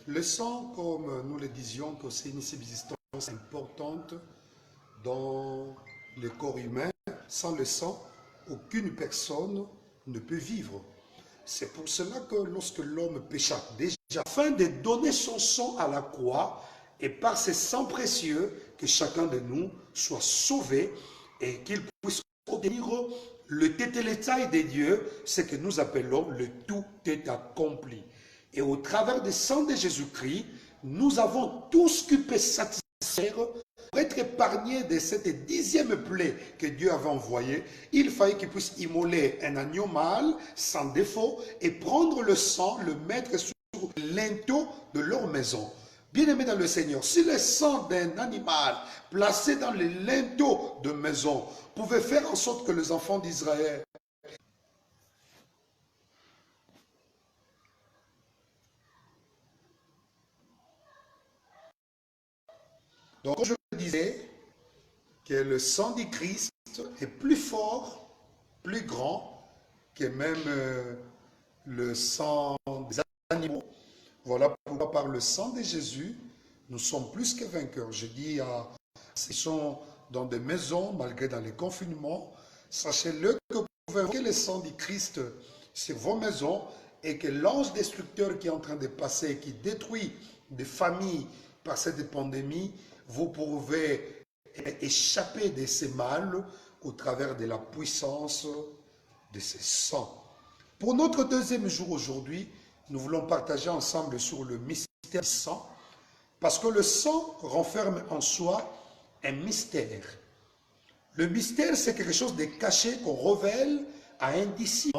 Le sang, comme nous le disions, que c'est une substance importante dans le corps humain. Sans le sang, aucune personne ne peut vivre. C'est pour cela que lorsque l'homme pécha, déjà, afin de donner son sang à la croix, et par ce sang précieux, que chacun de nous soit sauvé et qu'il puisse obtenir le télétail de Dieu, ce que nous appelons le tout est accompli. Et au travers du sang de Jésus-Christ, nous avons tout ce qui peut satisfaire pour être épargné de cette 10e plaie que Dieu avait envoyée. Il fallait qu'il puisse immoler un agneau mâle sans défaut et prendre le sang, le mettre sur le linteau de leur maison. Bien-aimés dans le Seigneur, si le sang d'un animal placé dans les linteaux de maison pouvait faire en sorte que les enfants d'Israël donc, comme je le disais, que le sang du Christ est plus fort, plus grand que même le sang des animaux. Voilà pourquoi par le sang de Jésus, nous sommes plus que vainqueurs. Je dis à ceux qui sont dans des maisons, malgré dans les confinements, sachez-le que vous pouvez invoquer le sang du Christ sur vos maisons et que l'ange destructeur qui est en train de passer, qui détruit des familles par cette pandémie, vous pouvez échapper de ces mal au travers de la puissance de ce sang. Pour notre deuxième jour aujourd'hui, nous voulons partager ensemble sur le mystère du sang, parce que le sang renferme en soi un mystère. Le mystère, c'est quelque chose de caché qu'on révèle à un disciple.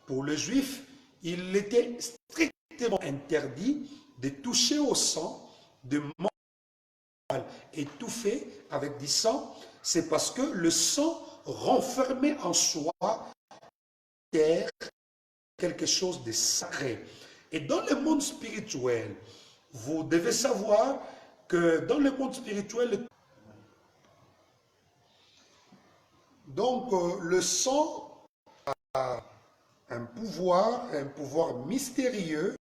Pour le juif, il était strictement interdit de toucher au sang, de manger étouffé avec du sang. C'est parce que le sang renfermait en soi quelque chose de sacré. Et dans le monde spirituel, vous devez savoir que dans le monde spirituel, donc le sang a un pouvoir mystérieux